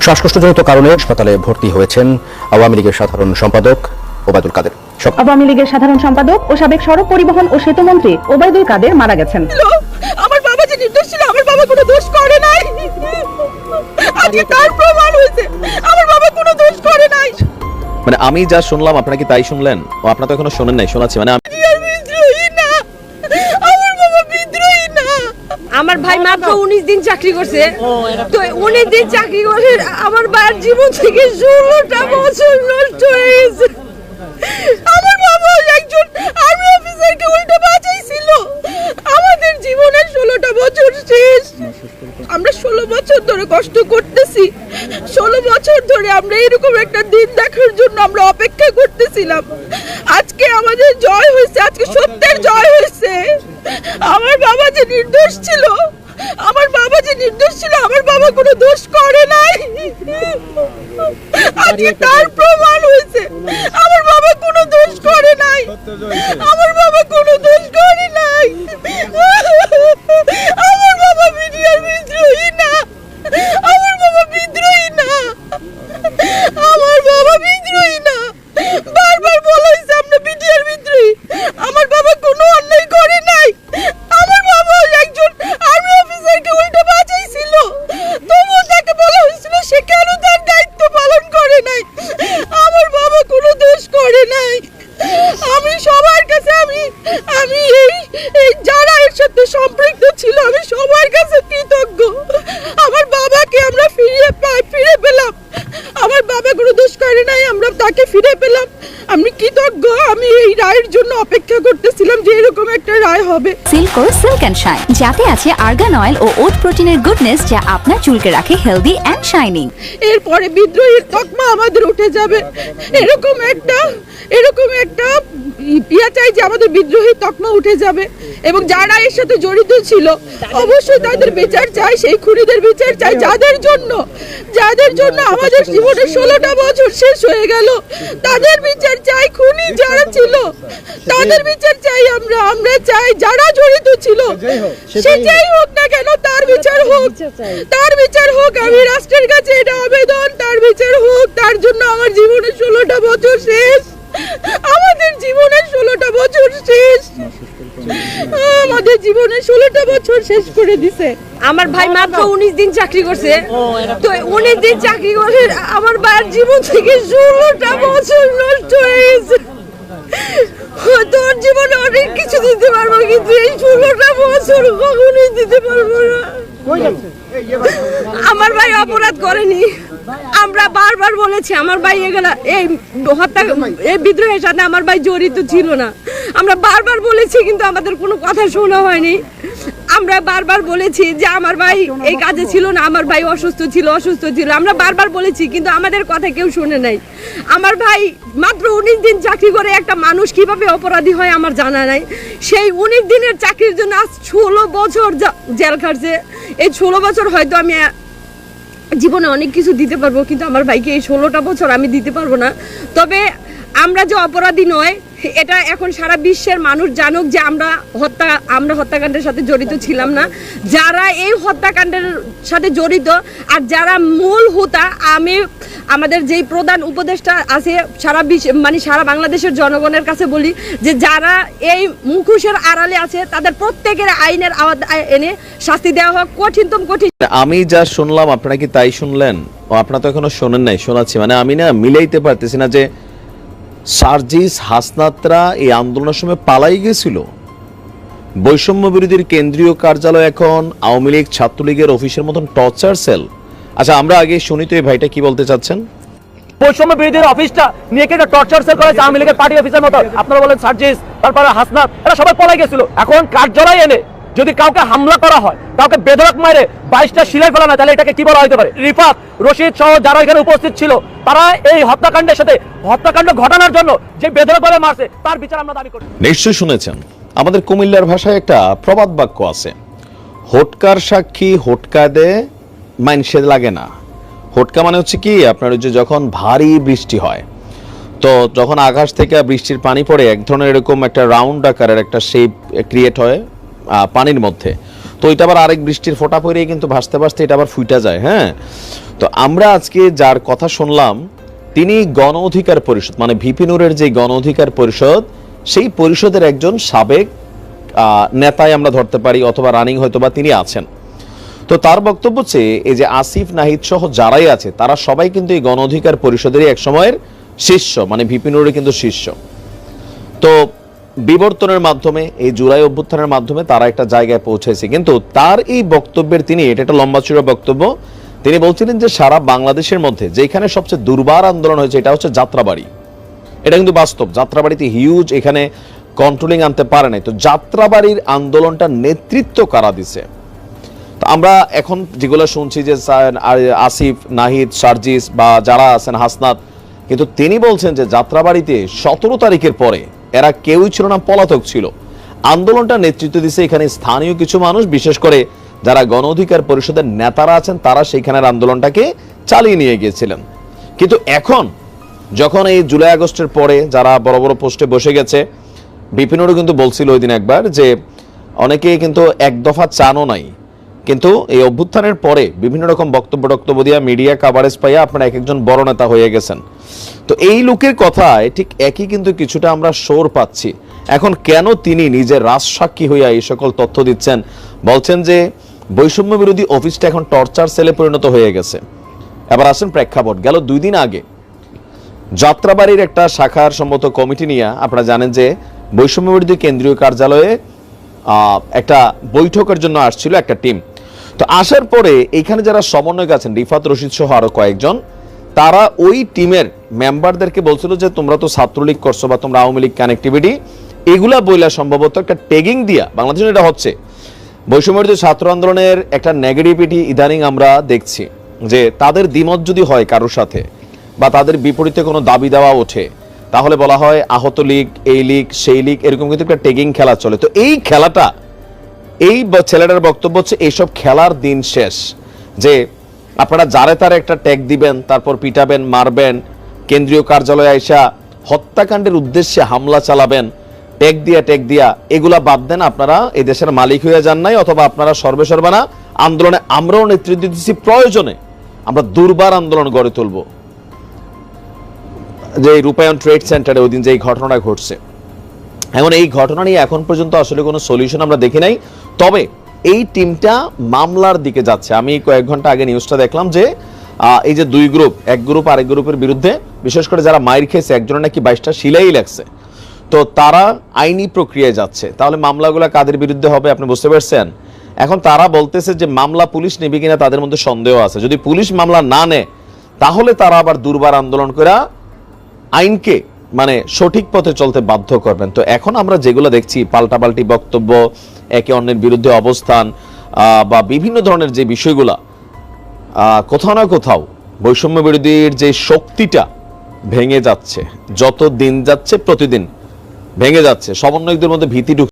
শ্বাসকষ্টজনিত কারণে হাসপাতালে ভর্তি হয়েছেন আওয়ামী লীগের সাধারণ সম্পাদক ওবায়দুল কাদের। আওয়ামী লীগের সাধারণ সম্পাদক ও সাবেক সড়ক পরিবহন ও সেতু মন্ত্রী ওবায়দুল কাদের মারা গেছেন। আমার বাবা যে নির্দোষ ছিল, আমার বাবা কোনো দোষ করে নাই, আজকে তার প্রমাণ হয়েছে আমার বাবা কোনো দোষ করে নাই। মানে আমি যা শুনলাম আপনারা কি তাই শুনলেন? ও আপনারা তো এখনো শোনেন নাই, শোনাচ্ছি। মানে বিদ্রোহী না, আমার বাবা বিদ্রোহী না। আমার ভাই মাত্র 19 দিন চাকরি করছে, তো 19 দিন চাকরি করে আমার ভাইয়ের জীবন থেকে 16টা বছর নষ্ট হয়ে গেছে। আমার বাবা একজন আর্মি অফিসারকে উল্টো বাঁচাইছিল, আমাদের জীবনের 16টা বছর শেষ। আমরা 16 বছর ধরে কষ্ট করতেছি, 16 বছর ধরে আমরা এরকম একটা দিন দেখার জন্য আমরা অপেক্ষা করতেছিলাম। আজকে আমাদের জয় হয়েছে, আজকে সত্যের জয় হয়েছে। আমার বাবা যে নির্দোষ ছিল, আমার বাবা যে নির্দোষ ছিল, আমার বাবা কোনো দোষ করে নাই, আজকে তার প্রমাণ হয়েছে আমার বাবা কোনো দোষ করে নাই, আমার বাবা কোনো দোষ করে নাই। আমার বাবা বিদ্রোহী না, আমার বাবা বিদ্রোহী না, আমার বাবা বিদ্রোহী না। বারবার বলা হয়েছে আমরা বিডিআর বিদ্রোহী, আমার বাবা কোনো অন্যায় করে নাই। আমার বাবা একজন আর্মি অফিসারকে উল্টো বাঁচাইছিল, তবুও তাকে বলা হয়েছিল সে কেন তার দায়িত্ব পালন করে নাই। আমার বাবা কোনো দোষ করে নাই। আমি সবার কাছে আমি এই যারা এর সাথে সম্পৃক্ত ছিল, আমি সবার কাছে কৃতজ্ঞ। আমার বাবাকে আমরা ফিরে পেলাম, আমার বাবা কোনো দোষ করে নাই, আমরা তাকে ফিরে পেলাম, আমি কৃতজ্ঞ। আমি এই রায়ের জন্য অপেক্ষা করতেছিলাম যে এরকম একটা রায় হবে। সিল্কো সিল্ক এন্ড শাইন, যাতে আছে আর্গান অয়েল ও ওট প্রোটিনের গুডনেস, যা আপনার চুলকে রাখে হেলদি এন্ড শাইনিং। এরপরে বিদ্রোহীর তকমা আমাদের উঠে যাবে, এরকম একটা ইয়া চাই যে আমাদের বিদ্রোহী তকমা উঠে যাবে, এবং যারা এর সাথে জড়িত ছিল অবশ্যই তাদের বিচার চাই, সেই খুনিদের বিচার চাই, যাদের জন্য আমাদের জীবনের 16টা বছর শেষ হয়ে গেল। তাদের বিচার চাই, খুনি যারা ছিল তাদের বিচার চাই। আমরা চাই যারা জড়িত ছিল সে যাই হোক না কেন, তার বিচার হোক, তার বিচার হোক। আমি রাষ্ট্রের কাছে এটা আবেদন, তার বিচার হোক। তার জন্য আমার জীবনের 16টা বছর শেষ, আমাদের জীবনের 16টা বছর শেষ, আমাদের জীবনের 16টা বছর শেষ করে দিছে। আমার ভাই মাত্র 19 দিন চাকরি করছে, তো 19 দিন চাকরি করে আমার ভাইয়ের জীবন থেকে 16টা বছর নষ্ট হয়ে গেছে। তোর জীবনে অনেক কিছু দিতে পারবো, কিন্তু এই 16টা বছর কখনোই দিতে পারবো না। আমার ভাই অপরাধ করেনি, আমরা বারবার বলেছি আমার ভাই এই বিদ্রোহের সাথে আমার ভাই জড়িত ছিল না। আমরা বারবার বলেছি, কিন্তু আমাদের কোনো কথা শোনা হয়নি। আমরা বারবার বলেছি যে আমার ভাই এই কাজে ছিল না, আমার ভাই অসুস্থ ছিল। আমরা বারবার বলেছি, কিন্তু আমাদের কথা কেউ শুনে নাই। আমার ভাই মাত্র 19 দিন চাকরি করে একটা মানুষ কিভাবে অপরাধী হয় আমার জানা নাই। সেই 19 দিনের চাকরির জন্য আজ 16 বছর জেল খাটছে। এই 16 বছর হয়তো আমি জীবনে অনেক কিছু দিতে পারবো, কিন্তু আমার ভাইকে এই 16টা বছর আমি দিতে পারবো না। তবে আমরা যে অপরাধী নয়, এটা এখন সারা বিশ্বের মানুষ জানুক যে আমরা হত্যাকাণ্ডের সাথে জড়িত ছিলাম না। যারা এই হত্যাকাণ্ডের সাথে জড়িত আর যারা মূল হোতা, আমাদের যেই প্রধান উপদেষ্টা আছে সারা বিশ্ব, মানে সারা বাংলাদেশের জনগণের কাছে বলি যে যারা এই মুখোশের আড়ালে আছে তাদের প্রত্যেকের আইনের আওতায় এনে শাস্তি দেওয়া হোক, কঠিনতম কঠিন। আমি যা শুনলাম আপনারা কি তাই শুনলেন? ও আপনারা তো এখনো শোনেন নাই, শোনাচ্ছি। মানে আমি না মিলাইতে পারতেছি না যে সার্জিস হাসনাতরা এই আন্দোলনের সময় পালাই গেছিল। বৈষম্য বিরোধীর কেন্দ্রীয় কার্যালয় এখন আওয়ামী লীগ ছাত্রলীগের অফিসের মতন টর্চার সেল। আচ্ছা, আমরা আগে শুনি তো এই ভাইটা কি বলতে চাচ্ছেন। বৈষম্য বিরোধীর অফিসটা নিয়ে একটা টর্চার সেল করেছে আওয়ামী লীগের পার্টি অফিসের মতো। আপনারা বলেন সার্জিস, তারপরে হাসনাত, এরা সবাই পলাই গেছিল। এখন কার্যালয় এনে যদি কাউকে হামলা করা হয়, কাউকে বেধড়ক মারে 22টা শিলাই ফেলা না, তাহলে এটাকে কি বলা হতে পারে? রিফাত, রশিদ সহ যারা এখানে উপস্থিত ছিল, তারা এই হত্যাকাণ্ডের সাথে হত্যাকাণ্ড ঘটানোর জন্য যে বেধড়কভাবে মারছে তার বিচার আমরা দাবি করি। নিশ্চয়ই শুনেছেন, আমাদের কুমিল্লার ভাষায় একটা প্রবাদ বাক্য আছে, হোটকার সাক্ষী হোটকা দে মাইনসে লাগে না। হোটকা মানে হচ্ছে কি, আপনার যে যখন ভারী বৃষ্টি হয়, তো যখন আকাশ থেকে বৃষ্টির পানি পড়ে এক ধরনের এরকম একটা রাউন্ড আকারের একটা শেপ ক্রিয়েট হয় পানির মধ্যে, তো এটা আবার আরেক বৃষ্টির ফোঁটা পড়েই কিন্তু ভাসতে ভাসতে এটা আবার ফুইটা যায়। হ্যাঁ, তো আমরা আজকে যার কথা শুনলাম তিনি গণ অধিকার পরিষদ মানে ভিপি নূরের যে গণ অধিকার পরিষদ, সেই পরিষদের একজন সাবেক নেতায় আমরা ধরতে পারি, অথবা রানিং হয়তো বা তিনি আছেন। তো তার বক্তব্য হচ্ছে এই যে আসিফ নাহিদ সহ যারাই আছে তারা সবাই কিন্তু এই গণ অধিকার পরিষদেরই এক সময়ের শিষ্য, মানে ভিপি নূরের কিন্তু শিষ্য। তো বিবর্তনের মাধ্যমে এই জুলাই অভ্যুত্থানের মাধ্যমে তারা একটা জায়গায় পৌঁছেছে। কিন্তু তার এই বক্তব্যের তিনি এটা একটা লম্বা চূড়া বক্তব্য, তিনি বলছিলেন যে সারা বাংলাদেশের মধ্যে যেখানে সবচেয়ে দুর্বার আন্দোলন হয়েছে এটা হচ্ছে যাত্রাবাড়ি। এটা কিন্তু বাস্তব, যাত্রাবাড়িতে হিউজ এখানে কন্ট্রোলিং আনতে পারে নাই। তো যাত্রাবাড়ির আন্দোলনটা নেতৃত্ব কারা দিছে? তো আমরা এখন যেগুলো শুনছি যে আসিফ নাহিদ সার্জিস বা যারা আছেন হাসনাত, কিন্তু তিনি বলছেন যে যাত্রাবাড়িতে 17 তারিখের পরে এরা কেউই ছিল না, পলাতক ছিল। আন্দোলনটা নেতৃত্ব দিছে এখানে স্থানীয় কিছু মানুষ, বিশেষ করে যারা গণ অধিকার পরিষদের নেতারা আছেন তারা সেইখানের আন্দোলনটাকে চালিয়ে নিয়ে গিয়েছিলেন। কিন্তু এখন যখন এই জুলাই আগস্টের পরে যারা বড় বড় পোস্টে বসে গেছে, বিপিনুরও কিন্তু বলছিল ওই দিন একবার যে অনেকেই কিন্তু এক দফা চানও নাই, কিন্তু এই অভ্যুত্থানের পরে বিভিন্ন রকম বক্তব্য দিয়া মিডিয়া কাভারেজ পাইয়া আপনারা এক একজন বড় নেতা হয়ে গেছেন। তো এই লোকের কথায় ঠিক একই কিন্তু কিছুটা আমরা শোর পাচ্ছি। এখন কেন তিনি নিজের রাজসাক্ষী হইয়া এই সকল তথ্য দিচ্ছেন? বলছেন যে বৈষম্য বিরোধী অফিসটা এখন টর্চার সেলে পরিণত হয়ে গেছে। এবার আসেন প্রেক্ষাপট, গেল 2 দিন আগে যাত্রাবাড়ির একটা শাখার সম্মত কমিটি নিয়ে আপনারা জানেন যে বৈষম্য বিরোধী কেন্দ্রীয় কার্যালয়ে একটা বৈঠকের জন্য আসছিল একটা টিম। তো আসার পরে এইখানে যারা সমন্বয়ক আছেন রিফাত রশিদ সহ আরো কয়েকজন, তারা ওই টিমের মেম্বারদেরকে বলছিল যে তোমরা তো ছাত্রলীগ করছো বা তোমরা আওয়ামী লীগ কানেক্টিভিটি এগুলা বইলা সম্ভবত একটা ট্যাগিং দিয়া, বাংলাদেশে এটা হচ্ছে বৈষম্যবিরোধী ছাত্র আন্দোলনের একটা নেগেটিভিটি ইদানিং আমরা দেখছি যে তাদের দ্বিমত যদি হয় কারোর সাথে বা তাদের বিপরীতে কোনো দাবি দেওয়া ওঠে, তাহলে বলা হয় আহত লীগ, এই লীগ, সেই লীগ, এরকম কিন্তু একটা ট্যাগিং খেলা চলে। তো এই খেলাটা, এই ছেলেটার বক্তব্য হচ্ছে এইসব খেলার দিন শেষ, যে আপনারা যারে তারে একটা ট্যাগ দিবেন, তারপর পিটাবেন, মারবেন, কেন্দ্রীয় কার্যালয়ে আইসা হত্যাকাণ্ডের উদ্দেশ্যে হামলা চালাবেন, ট্যাগ দিয়া এগুলা বাদ দেন। আপনারা এই দেশের মালিক হয়ে যান নাই, অথবা আপনারা সর্বেসর্বানা আন্দোলনে আমরাও নেতৃত্ব দিচ্ছি, প্রয়োজনে আমরা দুর্বার আন্দোলন গড়ে তুলব। যে রূপায়ণ ট্রেড সেন্টারে ওই দিন যে ঘটনাটা ঘটছে, এখন এই ঘটনা নিয়ে এখন পর্যন্ত আসলে কোনো সলিউশন আমরা দেখি নাই। তবে এই টিমটা মামলার দিকে যাচ্ছে। আমি কয়েক ঘন্টা আগে নিউজটা দেখলাম যে এই যে 2 গ্রুপ, এক গ্রুপ আরেক গ্রুপের বিরুদ্ধে, বিশেষ করে যারা মাইর খেয়েছে একজনের নাকি 22টা শিলাই লাগছে, তো তারা আইনি প্রক্রিয়ায় যাচ্ছে। তাহলে মামলাগুলো কাদের বিরুদ্ধে হবে আপনি বুঝতে পারছেন? এখন তারা বলতেছে যে মামলা পুলিশ নেবে কিনা তাদের মধ্যে সন্দেহ আছে। যদি পুলিশ মামলা না নেয় তাহলে তারা আবার দুর্বার আন্দোলন করে আইনকে মানে সঠিক পথে চলতে বাধ্য করবেন। তো এখন আমরা যেগুলো দেখছি পাল্টাপাল্টি বক্তব্য, একে অন্যের বিরুদ্ধে অবস্থান বা বিভিন্ন ধরনের যে বিষয়গুলা, কোথাও না কোথাও বৈষম্য বিরোধীর যে শক্তিটা ভেঙে যাচ্ছে, যত দিন যাচ্ছে প্রতিদিন ভেঙে যাচ্ছে, সমন্বয়কদের মধ্যে ভীতি ঢুকছে।